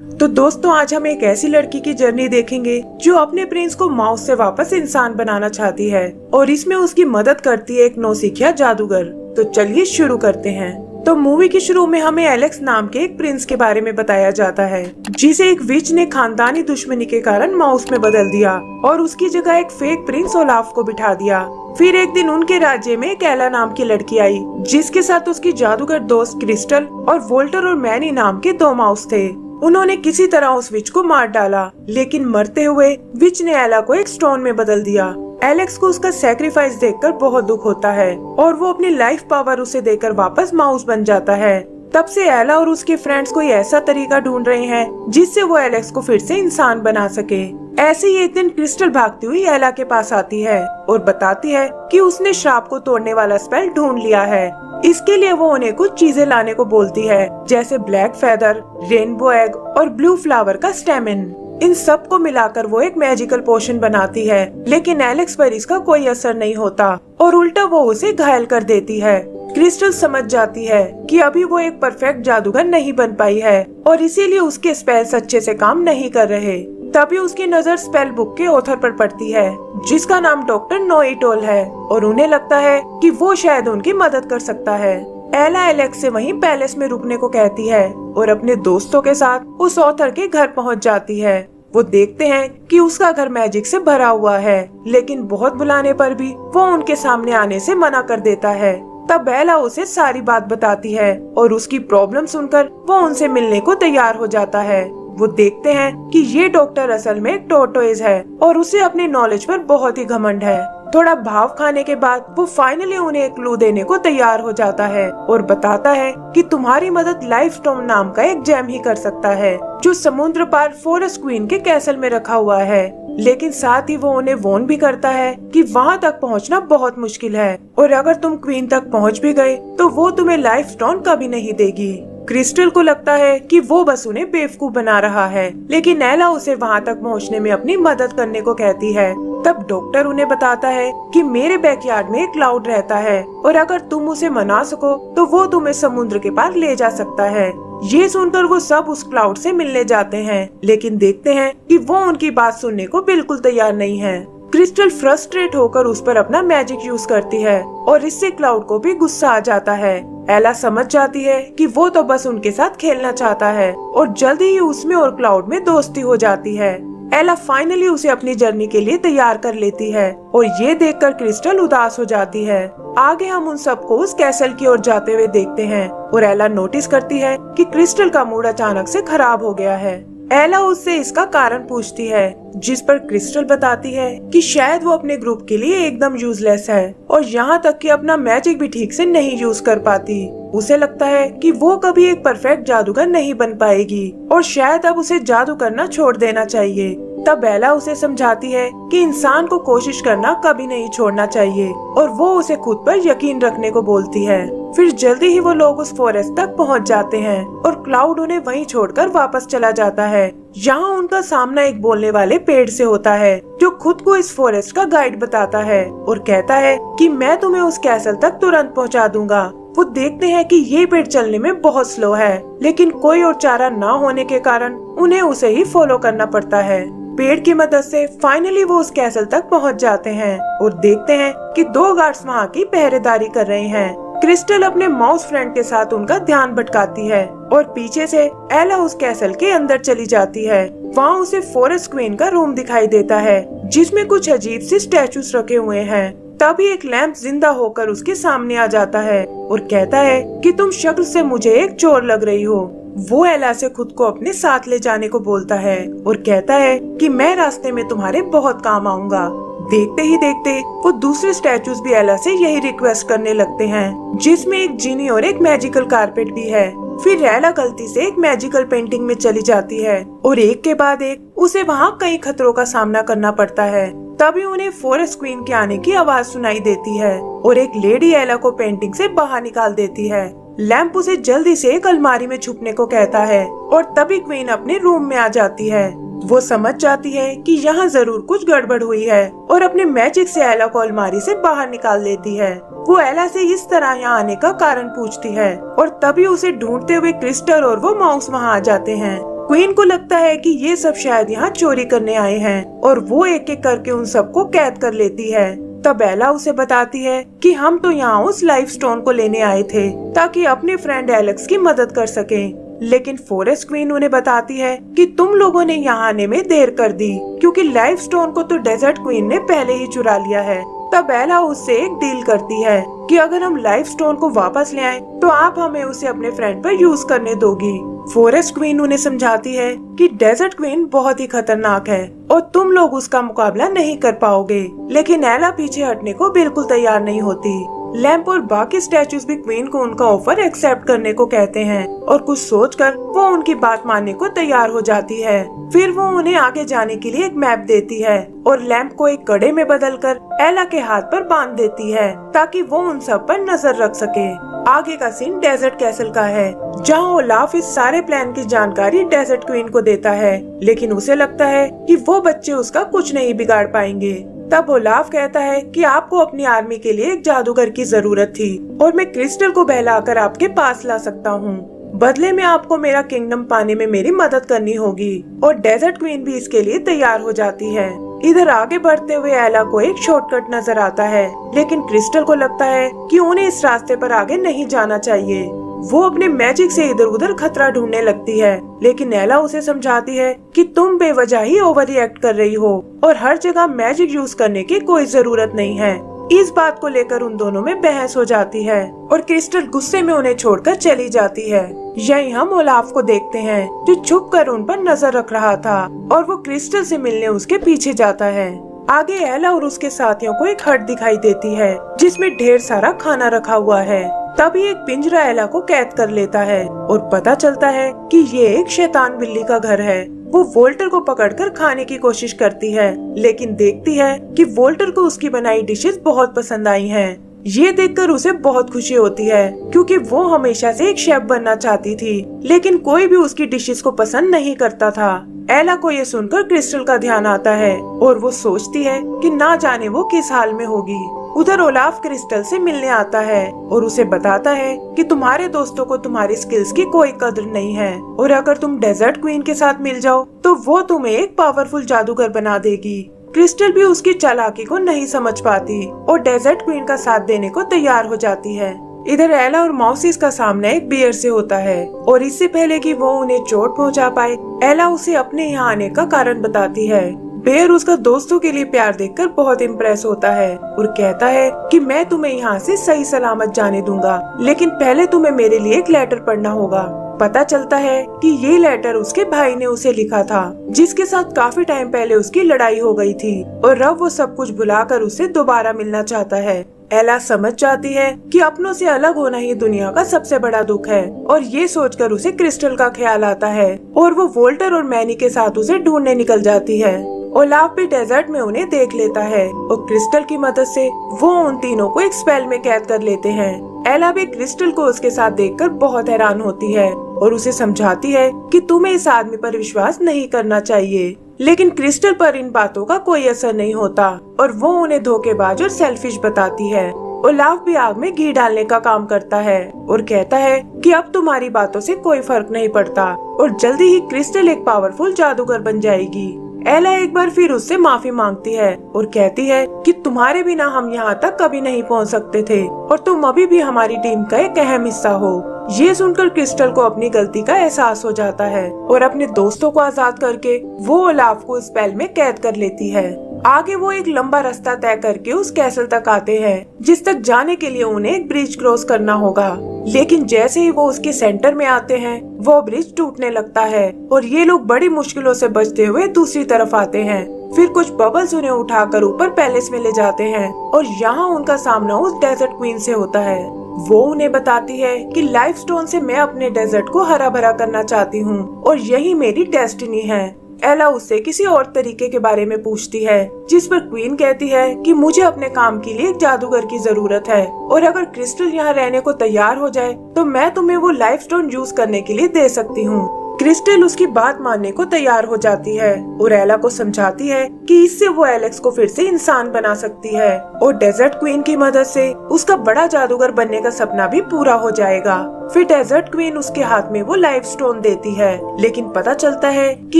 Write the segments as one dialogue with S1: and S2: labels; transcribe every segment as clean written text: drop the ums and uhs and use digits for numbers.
S1: तो दोस्तों आज हम एक ऐसी लड़की की जर्नी देखेंगे जो अपने प्रिंस को माउस से वापस इंसान बनाना चाहती है और इसमें उसकी मदद करती है एक नौसिखिया जादूगर। तो चलिए शुरू करते हैं। तो मूवी के शुरू में हमें एलेक्स नाम के एक प्रिंस के बारे में बताया जाता है जिसे एक विच ने खानदानी दुश्मनी के कारण माउस में बदल दिया और उसकी जगह एक फेक प्रिंस ओलाफ को बिठा दिया। फिर एक दिन उनके राज्य में एक एला नाम की लड़की आई जिसके साथ उसकी जादूगर दोस्त क्रिस्टल और वोल्टर और मैनी नाम के 2 माउस थे। उन्होंने किसी तरह उस विच को मार डाला, लेकिन मरते हुए विच ने एला को एक स्टोन में बदल दिया। एलेक्स को उसका सैक्रिफाइस देखकर बहुत दुख होता है और वो अपनी लाइफ पावर उसे देकर वापस माउस बन जाता है। तब से एला और उसके फ्रेंड्स कोई ऐसा तरीका ढूंढ रहे हैं जिससे वो एलेक्स को फिर से इंसान बना सके। ऐसे ही एक दिन क्रिस्टल भागती हुई एला के पास आती है और बताती है कि उसने श्राप को तोड़ने वाला स्पेल ढूंढ लिया है। इसके लिए वो उन्हें कुछ चीजें लाने को बोलती है, जैसे ब्लैक फेदर, रेनबो एग और ब्लू फ्लावर का स्टेमिन। इन सब को मिलाकर वो एक मैजिकल पोशन बनाती है, लेकिन एलेक्स पर इसका कोई असर नहीं होता और उल्टा वो उसे घायल कर देती है। क्रिस्टल समझ जाती है कि अभी वो एक परफेक्ट जादूगर नहीं बन पाई है और इसीलिए उसके स्पेल्स अच्छे से काम नहीं कर रहे। तभी उसकी नजर स्पेल बुक के ऑथर पर पड़ती है जिसका नाम डॉक्टर नोइटोल है और उन्हें लगता है कि वो शायद उनकी मदद कर सकता है। एला एलेक्स से वहीं पैलेस में रुकने को कहती है और अपने दोस्तों के साथ उस ऑथर के घर पहुंच जाती है। वो देखते हैं कि उसका घर मैजिक से भरा हुआ है, लेकिन बहुत बुलाने पर भी वो उनके सामने आने से मना कर देता है। तब एला उसे सारी बात बताती है और उसकी प्रॉब्लम सुनकर वो उनसे मिलने को तैयार हो जाता है। वो देखते हैं कि ये डॉक्टर असल में एक टोर्टोइज है और उसे अपनी नॉलेज पर बहुत ही घमंड है। थोड़ा भाव खाने के बाद वो फाइनली उन्हें एक क्लू देने को तैयार हो जाता है और बताता है कि तुम्हारी मदद लाइफ स्टोन नाम का एक जेम ही कर सकता है जो समुद्र पार फॉरेस्ट क्वीन के कैसल में रखा हुआ है। लेकिन साथ ही वो उन्हें वॉर्न भी करता है कि वहाँ तक पहुँचना बहुत मुश्किल है और अगर तुम क्वीन तक पहुँच भी गए तो वो तुम्हें लाइफ स्टोन कभी नहीं देगी। क्रिस्टल को लगता है कि वो बस उन्हें बेवकूफ बना रहा है, लेकिन एला उसे वहाँ तक पहुँचने में अपनी मदद करने को कहती है। तब डॉक्टर उन्हें बताता है कि मेरे बैकयार्ड में एक क्लाउड रहता है और अगर तुम उसे मना सको तो वो तुम्हें समुद्र के पार ले जा सकता है। ये सुनकर वो सब उस क्लाउड से मिलने जाते हैं, लेकिन देखते हैं कि वो उनकी बात सुनने को बिल्कुल तैयार नहीं है। क्रिस्टल फ्रस्ट्रेट होकर उस पर अपना मैजिक यूज करती है और इससे क्लाउड को भी गुस्सा आ जाता है। एला समझ जाती है कि वो तो बस उनके साथ खेलना चाहता है और जल्दी ही उसमें और क्लाउड में दोस्ती हो जाती है। एला फाइनली उसे अपनी जर्नी के लिए तैयार कर लेती है और ये देखकर क्रिस्टल उदास हो जाती है। आगे हम उन सबको उस कैसल की ओर जाते हुए देखते हैं और एला नोटिस करती है कि क्रिस्टल का मूड अचानक से खराब हो गया है। एला उससे इसका कारण पूछती है, जिस पर क्रिस्टल बताती है कि शायद वो अपने ग्रुप के लिए एकदम यूजलेस है और यहाँ तक कि अपना मैजिक भी ठीक से नहीं यूज कर पाती। उसे लगता है कि वो कभी एक परफेक्ट जादूगर नहीं बन पाएगी और शायद अब उसे जादू करना छोड़ देना चाहिए। तब एला उसे समझाती है कि इंसान को कोशिश करना कभी नहीं छोड़ना चाहिए और वो उसे खुद पर यकीन रखने को बोलती है। फिर जल्दी ही वो लोग उस फॉरेस्ट तक पहुंच जाते हैं और क्लाउड उन्हें वहीं छोड़कर वापस चला जाता है। यहाँ उनका सामना एक बोलने वाले पेड़ से होता है जो खुद को इस फॉरेस्ट का गाइड बताता है और कहता है कि मैं तुम्हें उस कैसल तक तुरंत पहुँचा दूंगा। वो देखते हैं कि ये पेड़ चलने में बहुत स्लो है, लेकिन कोई और चारा ना होने के कारण उन्हें उसे ही फॉलो करना पड़ता है। पेड़ की मदद से फाइनली वो उस कैसल तक पहुंच जाते हैं और देखते हैं कि 2 गार्ड्स वहाँ की पहरेदारी कर रहे हैं। क्रिस्टल अपने माउस फ्रेंड के साथ उनका ध्यान भटकाती है और पीछे से एला उस कैसल के अंदर चली जाती है। वहाँ उसे फॉरेस्ट क्वीन का रूम दिखाई देता है जिसमें कुछ अजीब सी स्टैचूज रखे हुए हैं। तभी एक लैंप जिंदा होकर उसके सामने आ जाता है और कहता है कि तुम शक्ल से मुझे एक चोर लग रही हो। वो एला से खुद को अपने साथ ले जाने को बोलता है और कहता है कि मैं रास्ते में तुम्हारे बहुत काम आऊंगा। देखते ही देखते वो दूसरे स्टैचूज भी एला से यही रिक्वेस्ट करने लगते हैं, जिसमें एक जीनी और एक मैजिकल कारपेट भी है। फिर एला गलती से एक मैजिकल पेंटिंग में चली जाती है और एक के बाद एक उसे वहाँ कई खतरों का सामना करना पड़ता है। तभी उन्हें फॉरेस्ट क्वीन के आने की आवाज सुनाई देती है और एक लेडी एला को पेंटिंग से बाहर निकाल देती है। लैंप उसे जल्दी से एक अलमारी में छुपने को कहता है और तभी क्वीन अपने रूम में आ जाती है। वो समझ जाती है कि यहाँ जरूर कुछ गड़बड़ हुई है और अपने मैजिक से एला को अलमारी से बाहर निकाल लेती है। वो एला से इस तरह यहाँ आने का कारण पूछती है और तभी उसे ढूंढते हुए क्रिस्टल और वो माउस वहाँ आ जाते हैं। क्वीन को लगता है कि ये सब शायद यहाँ चोरी करने आए हैं और वो एक एक करके उन सबको कैद कर लेती है। तब एला उसे बताती है कि हम तो यहाँ उस लाइफ स्टोन को लेने आए थे ताकि अपने फ्रेंड एलेक्स की मदद कर सकें। लेकिन फॉरेस्ट क्वीन उन्हें बताती है कि तुम लोगों ने यहाँ आने में देर कर दी क्योंकि लाइफ स्टोन को तो डेजर्ट क्वीन ने पहले ही चुरा लिया है। तब एला उससे एक डील करती है कि अगर हम लाइफ स्टोन को वापस ले आए तो आप हमें उसे अपने फ्रेंड पर यूज करने दोगी। फॉरेस्ट क्वीन उन्हें समझाती है कि डेजर्ट क्वीन बहुत ही खतरनाक है और तुम लोग उसका मुकाबला नहीं कर पाओगे। लेकिन एला पीछे हटने को बिल्कुल तैयार नहीं होती। लैम्प और बाकी स्टैचूज भी क्वीन को उनका ऑफर एक्सेप्ट करने को कहते हैं और कुछ सोचकर वो उनकी बात मानने को तैयार हो जाती है। फिर वो उन्हें आगे जाने के लिए एक मैप देती है और लैम्प को एक कड़े में बदलकर एला के हाथ पर बांध देती है ताकि वो उन सब पर नजर रख सके। आगे का सीन डेजर्ट कैसल का है जहाँ ओलाफ इस सारे प्लान की जानकारी डेजर्ट क्वीन को देता है, लेकिन उसे लगता है कि वो बच्चे उसका कुछ नहीं बिगाड़ पाएंगे। तब ओलाफ कहता है कि आपको अपनी आर्मी के लिए एक जादूगर की जरूरत थी और मैं क्रिस्टल को बहलाकर आपके पास ला सकता हूँ। बदले में आपको मेरा किंगडम पाने में मेरी मदद करनी होगी और डेजर्ट क्वीन भी इसके लिए तैयार हो जाती है। इधर आगे बढ़ते हुए एला को एक शॉर्टकट नजर आता है, लेकिन क्रिस्टल को लगता है कि उन्हें इस रास्ते पर आगे नहीं जाना चाहिए। वो अपने मैजिक से इधर उधर खतरा ढूंढने लगती है, लेकिन एला उसे समझाती है कि तुम बेवजह ही ओवर रिएक्ट कर रही हो और हर जगह मैजिक यूज करने की कोई जरूरत नहीं है। इस बात को लेकर उन दोनों में बहस हो जाती है और क्रिस्टल गुस्से में उन्हें छोड़कर चली जाती है। यही हम ओलाफ को देखते हैं जो छुप कर उन पर नजर रख रहा था और वो क्रिस्टल से मिलने उसके पीछे जाता है। आगे एला और उसके साथियों को एक हट दिखाई देती है जिसमें ढेर सारा खाना रखा हुआ है। तभी एक पिंजरा एला को कैद कर लेता है और पता चलता है कि ये एक शैतान बिल्ली का घर है। वो वोल्टर को पकड़कर खाने की कोशिश करती है, लेकिन देखती है कि वोल्टर को उसकी बनाई डिशेस बहुत पसंद आई हैं। ये देखकर उसे बहुत खुशी होती है क्योंकि वो हमेशा से एक शेफ बनना चाहती थी, लेकिन कोई भी उसकी डिशेस को पसंद नहीं करता था। एला को ये सुनकर क्रिस्टल का ध्यान आता है और वो सोचती है कि ना जाने वो किस हाल में होगी। उधर ओलाफ क्रिस्टल से मिलने आता है और उसे बताता है कि तुम्हारे दोस्तों को तुम्हारी स्किल्स की कोई कदर नहीं है और अगर तुम डेजर्ट क्वीन के साथ मिल जाओ तो वो तुम्हें एक पावरफुल जादूगर बना देगी। क्रिस्टल भी उसकी चालाकी को नहीं समझ पाती और डेजर्ट क्वीन का साथ देने को तैयार हो जाती है। इधर एला और मौसिस का सामना एक बियर से होता है और इससे पहले कि वो उन्हें चोट पहुंचा पाए, एला उसे अपने यहाँ आने का कारण बताती है। बेयर उसका दोस्तों के लिए प्यार देखकर बहुत इम्प्रेस होता है और कहता है कि मैं तुम्हें यहाँ से सही सलामत जाने दूंगा, लेकिन पहले तुम्हें मेरे लिए एक लेटर पढ़ना होगा। पता चलता है कि ये लेटर उसके भाई ने उसे लिखा था, जिसके साथ काफी टाइम पहले उसकी लड़ाई हो गई थी और अब वो सब कुछ भुलाकर उससे दोबारा मिलना चाहता है। एला समझ जाती है कि अपनों से अलग होना ही दुनिया का सबसे बड़ा दुख है और ये सोचकर उसे क्रिस्टल का ख्याल आता है और वो वोल्टर और मैनी के साथ उसे ढूंढने निकल जाती है। ओलाफ भी डेजर्ट में उन्हें देख लेता है और क्रिस्टल की मदद से वो उन तीनों को एक स्पेल में कैद कर लेते हैं। एला भी क्रिस्टल को उसके साथ देखकर बहुत हैरान होती है और उसे समझाती है कि तुम्हें इस आदमी पर विश्वास नहीं करना चाहिए, लेकिन क्रिस्टल पर इन बातों का कोई असर नहीं होता और वो उन्हें धोखेबाज और सेल्फिश बताती है। ओलाफ भी आग में घी डालने का काम करता है और कहता है कि अब तुम्हारी बातों से कोई फर्क नहीं पड़ता और जल्दी ही क्रिस्टल एक पावरफुल जादूगर बन जाएगी। एला एक बार फिर उससे माफी मांगती है और कहती है कि तुम्हारे बिना हम यहाँ तक कभी नहीं पहुँच सकते थे और तुम अभी भी हमारी टीम का एक अहम हिस्सा हो। ये सुनकर क्रिस्टल को अपनी गलती का एहसास हो जाता है और अपने दोस्तों को आजाद करके वो ओलाफ को स्पेल में कैद कर लेती है। आगे वो एक लंबा रास्ता तय करके उस कैसल तक आते हैं, जिस तक जाने के लिए उन्हें एक ब्रिज क्रॉस करना होगा। लेकिन जैसे ही वो उसके सेंटर में आते हैं, वो ब्रिज टूटने लगता है और ये लोग बड़ी मुश्किलों से बचते हुए दूसरी तरफ आते हैं। फिर कुछ बबल्स उन्हें उठाकर ऊपर पैलेस में ले जाते हैं और यहाँ उनका सामना उस डेजर्ट क्वीन से होता है। वो उन्हें बताती है कि लाइफ स्टोन से मैं अपने डेजर्ट को हरा भरा करना चाहती हूँ और यही मेरी डेस्टिनी है। एला उससे किसी और तरीके के बारे में पूछती है, जिस पर क्वीन कहती है कि मुझे अपने काम के लिए एक जादूगर की जरूरत है और अगर क्रिस्टल यहाँ रहने को तैयार हो जाए तो मैं तुम्हें वो लाइफ स्टोन यूज करने के लिए दे सकती हूँ। क्रिस्टल उसकी बात मानने को तैयार हो जाती है और एला को समझाती है कि इससे वो एलेक्स को फिर से इंसान बना सकती है और डेजर्ट क्वीन की मदद से उसका बड़ा जादूगर बनने का सपना भी पूरा हो जाएगा। फिर डेजर्ट क्वीन उसके हाथ में वो लाइफ स्टोन देती है, लेकिन पता चलता है कि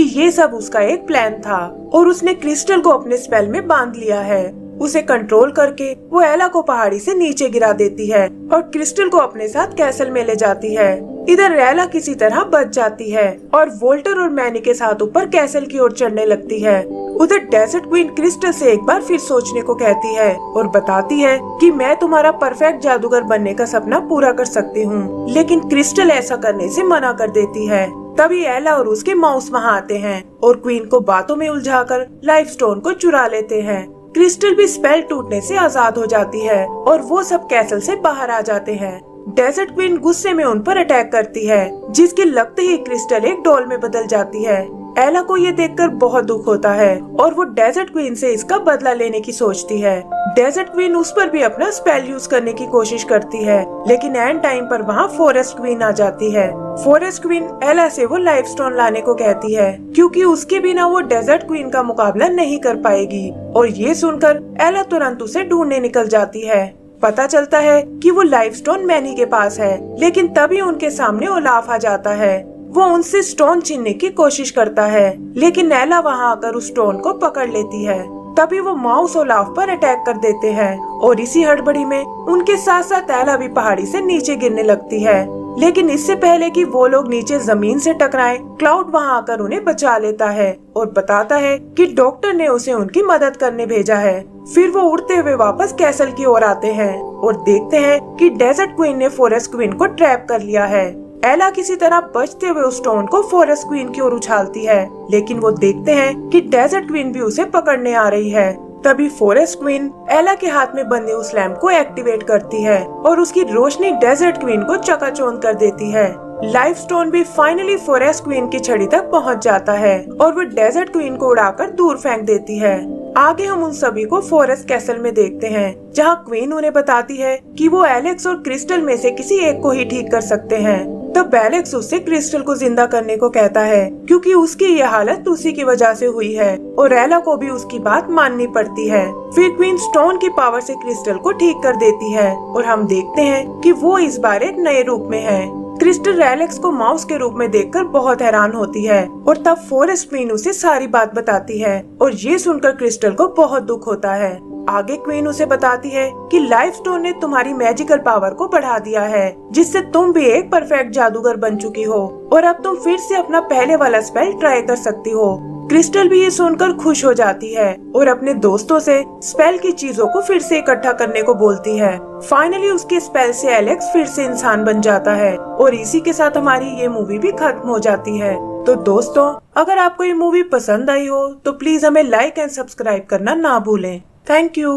S1: ये सब उसका एक प्लान था और उसने क्रिस्टल को अपने स्पेल में बांध लिया है। उसे कंट्रोल करके वो एला को पहाड़ी से नीचे गिरा देती है और क्रिस्टल को अपने साथ कैसल में ले जाती है। इधर एला किसी तरह बच जाती है और वोल्टर और मैनी के साथ ऊपर कैसल की ओर चढ़ने लगती है। उधर डेजर्ट क्वीन क्रिस्टल से एक बार फिर सोचने को कहती है और बताती है कि मैं तुम्हारा परफेक्ट जादूगर बनने का सपना पूरा कर सकती हूँ, लेकिन क्रिस्टल ऐसा करने से मना कर देती है। तभी एला और उसके माउस वहाँ आते हैं और क्वीन को बातों में उलझाकर लाइफ स्टोन को चुरा लेते हैं। क्रिस्टल भी स्पेल टूटने से आजाद हो जाती है और वो सब कैसल से बाहर आ जाते हैं। डेजर्ट क्वीन गुस्से में उन पर अटैक करती है, जिसके लगते ही क्रिस्टल एक डॉल में बदल जाती है। एला को ये देखकर बहुत दुख होता है और वो डेजर्ट क्वीन से इसका बदला लेने की सोचती है। डेजर्ट क्वीन उस पर भी अपना स्पेल यूज करने की कोशिश करती है, लेकिन एंड टाइम पर वहाँ फॉरेस्ट क्वीन आ जाती है। फॉरेस्ट क्वीन एला से वो लाइफ स्टोन लाने को कहती है, क्योंकि उसके बिना वो डेजर्ट क्वीन का मुकाबला नहीं कर पाएगी। और ये सुनकर एला तुरंत उसे ढूंढने निकल जाती है। पता चलता है कि वो लाइफ स्टोन मैनी के पास है, लेकिन तभी उनके सामने ओलाफ आ जाता है। वो उनसे स्टोन छीनने की कोशिश करता है, लेकिन एला वहाँ आकर उस स्टोन को पकड़ लेती है। तभी वो माउस ओलाफ पर अटैक कर देते हैं और इसी हड़बड़ी में उनके साथ साथ एला भी पहाड़ी से नीचे गिरने लगती है। लेकिन इससे पहले कि वो लोग नीचे जमीन से टकराएं, क्लाउड वहां आकर उन्हें बचा लेता है और बताता है कि डॉक्टर ने उसे उनकी मदद करने भेजा है। फिर वो उड़ते हुए वापस कैसल की ओर आते हैं और देखते हैं कि डेजर्ट क्वीन ने फॉरेस्ट क्वीन को ट्रैप कर लिया है। एला किसी तरह बचते हुए उस स्टोन को फॉरेस्ट क्वीन की ओर उछालती है, लेकिन वो देखते हैं कि डेजर्ट क्वीन भी उसे पकड़ने आ रही है। तभी फॉरेस्ट क्वीन एला के हाथ में बंधे उस लैंप को एक्टिवेट करती है और उसकी रोशनी डेजर्ट क्वीन को चकाचौंध कर देती है। लाइफ स्टोन भी फाइनली फॉरेस्ट क्वीन की छड़ी तक पहुंच जाता है और वो डेजर्ट क्वीन को उड़ाकर दूर फेंक देती है। आगे हम उन सभी को फॉरेस्ट कैसल में देखते हैं, जहां क्वीन उन्हें बताती है कि वो एलेक्स और क्रिस्टल में से किसी एक को ही ठीक कर सकते हैं। तब एलेक्स उससे क्रिस्टल को जिंदा करने को कहता है, क्योंकि उसकी ये हालत उसी की वजह से हुई है और एला को भी उसकी बात माननी पड़ती है। फिर क्वीन स्टोन की पावर से क्रिस्टल को ठीक कर देती है और हम देखते हैं कि वो इस बार एक नए रूप में है। क्रिस्टल एलेक्स को माउस के रूप में देखकर बहुत हैरान होती है और तब फॉरेस्ट क्वीन उसे सारी बात बताती है और ये सुनकर क्रिस्टल को बहुत दुख होता है। आगे क्वीन उसे बताती है कि लाइफ स्टोन ने तुम्हारी मैजिकल पावर को बढ़ा दिया है, जिससे तुम भी एक परफेक्ट जादूगर बन चुकी हो और अब तुम फिर से अपना पहले वाला स्पेल ट्राई कर सकती हो। क्रिस्टल भी ये सुनकर खुश हो जाती है और अपने दोस्तों से स्पेल की चीजों को फिर से इकट्ठा करने को बोलती है। फाइनली उसके स्पेल से एलेक्स फिर से इंसान बन जाता है और इसी के साथ हमारी ये मूवी भी खत्म हो जाती है। तो दोस्तों, अगर आपको ये मूवी पसंद आई हो तो प्लीज हमें लाइक एंड सब्सक्राइब करना ना भूलें। Thank you.